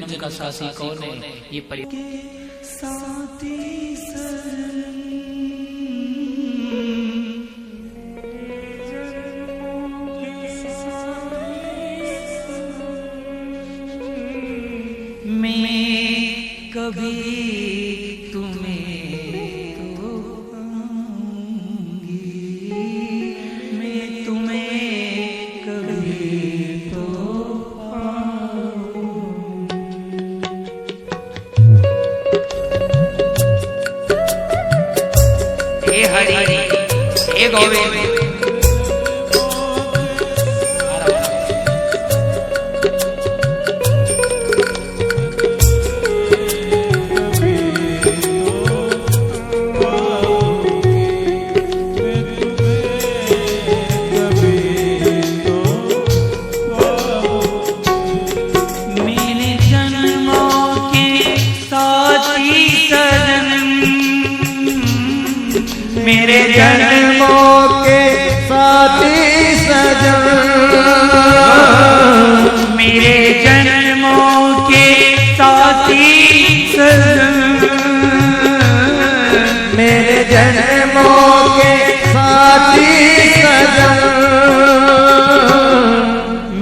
जन्म का साथी कौन है? ये मैं कभी तुम्हें तो पाऊंगी, मैं तुम्हें कभी तो पाऊंगी। हे हरि हे गोविंद मेरे जन्मों के साथी सजन, मेरे जन्मों के साथी सजन, मेरे जन्मों के साथी सजन,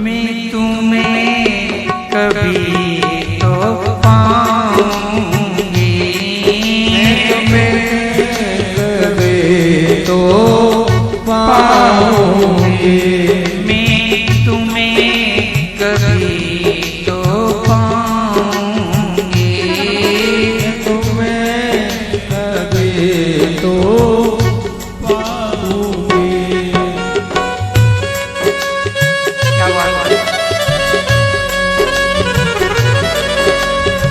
मैं तुम्हें कभी तो पाऊंगी, तो पाऊंगी, मैं तुम्हें कभी तो पाऊंगी, तुम्हें कभी तो पाऊंगी। क्या बात है?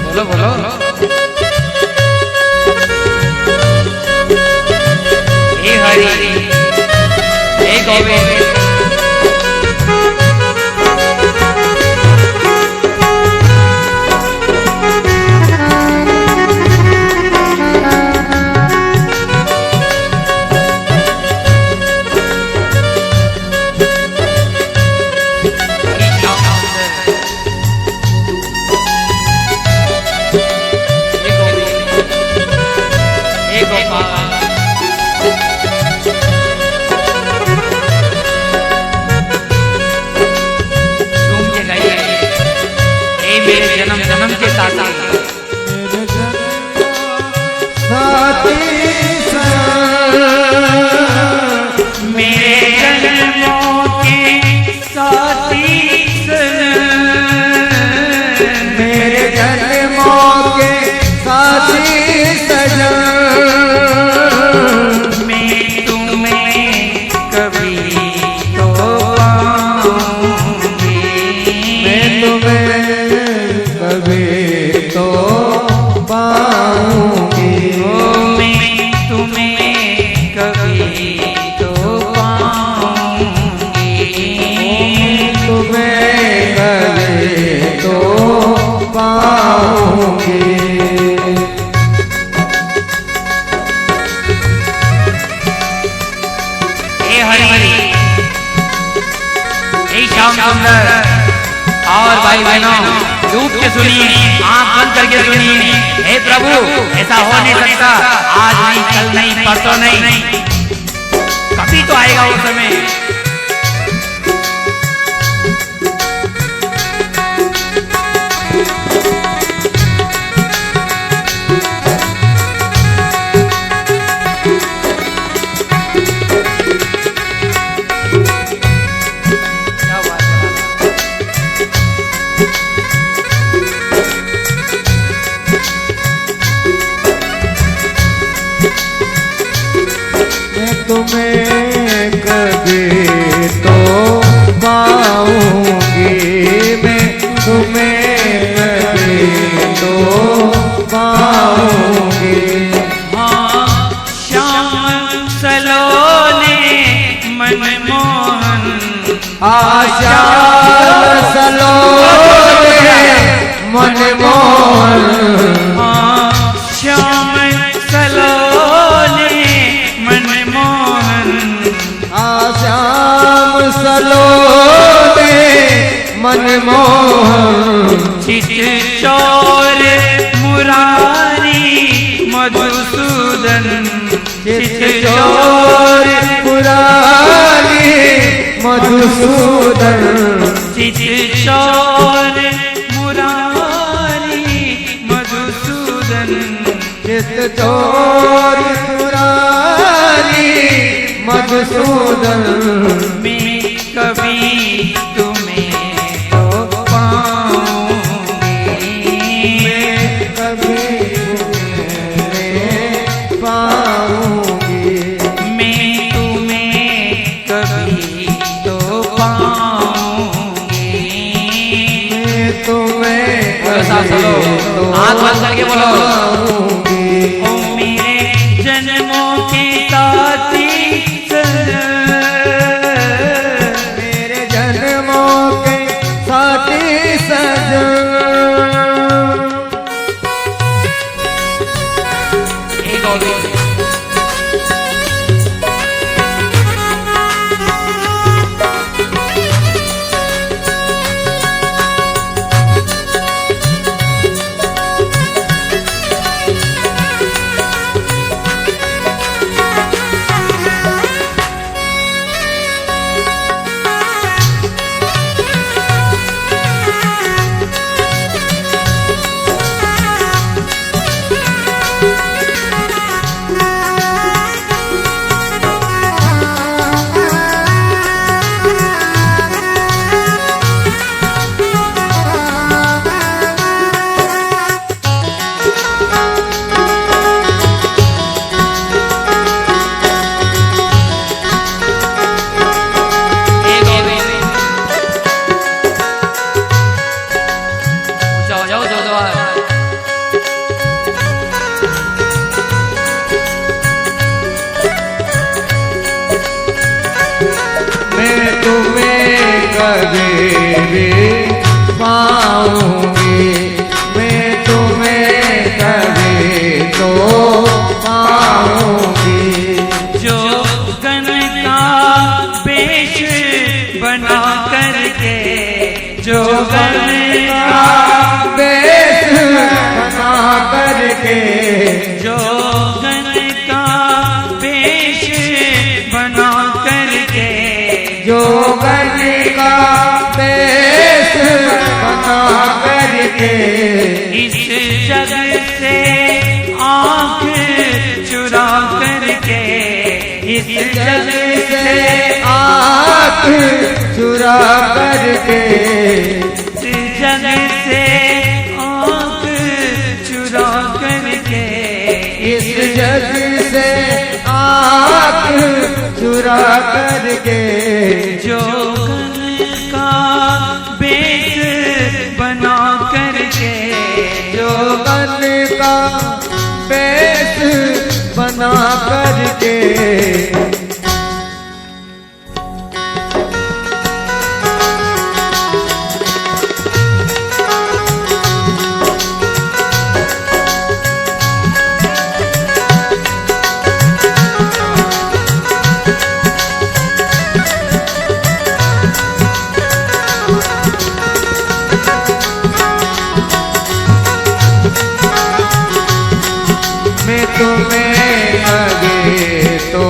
बोलो बोलो। हे हरि हे गोविंद हे गोपाल जन्म जन्म के साथी मेरे जन्मों के साथी मेरे जन्मों के साथी सजन, मैं तुम्हें कभी तो पाऊंगी, मैं तुम्हें कभी तो पाऊंगी, मैं तुम्हें कभी तो पाऊंगी, तुम्हें कभी तो पाऊंगी। हे हरि हे श्याम सुंदर और भाई बहनों डूब के सुनिए, आंख बंद करके सुनिए। हे प्रभु ऐसा हो नहीं सकता, आज नहीं कल नहीं परसों नहीं, कभी तो आएगा वो समय। तुम्हें कभी तो पाऊंगी, मैं तुम्हें कभी तो पाऊंगी। हाँ श्याम सलोने मनमोहन, श्याम सलोने मनमोहन, श्याम सलोने मनमोहन, श्याम सलोने मनमोहन, चित चित चोर मुरारी मधुसूदन, चित चोर मुरारी मधुसूदन, चित चोर मुरारी मधुसूदन, मैं कभी तुम्हें तो पाऊंगी, मैं कभी तुम्हें पाऊंगी, मैं तुम्हें कभी तो पाऊंगी, मैं तुम्हें बोलो साहब, बोलो हाथ बंद करके बोलो। पाऊंगी। ओ मेरे जन्मों के साथी मेरे जन्मों के साथी सजन, एक और कभी पाऊंगी, मैं तुम्हें कभी तो पाऊंगी, जो गन का पेश बना करके, जो गन का बेस बना करके, जो गन का पेश बना करके, जो गन का बेस बना करके, इस जग से आंख चुरा करके, इस जग से आँख चुरा करके, इस जग से आंख चुरा करके, इस जग से आँख चुरा करके, जो गन का बेस बना करके, जो गन का बेस बना करके, मैं तुम्हें लगे तो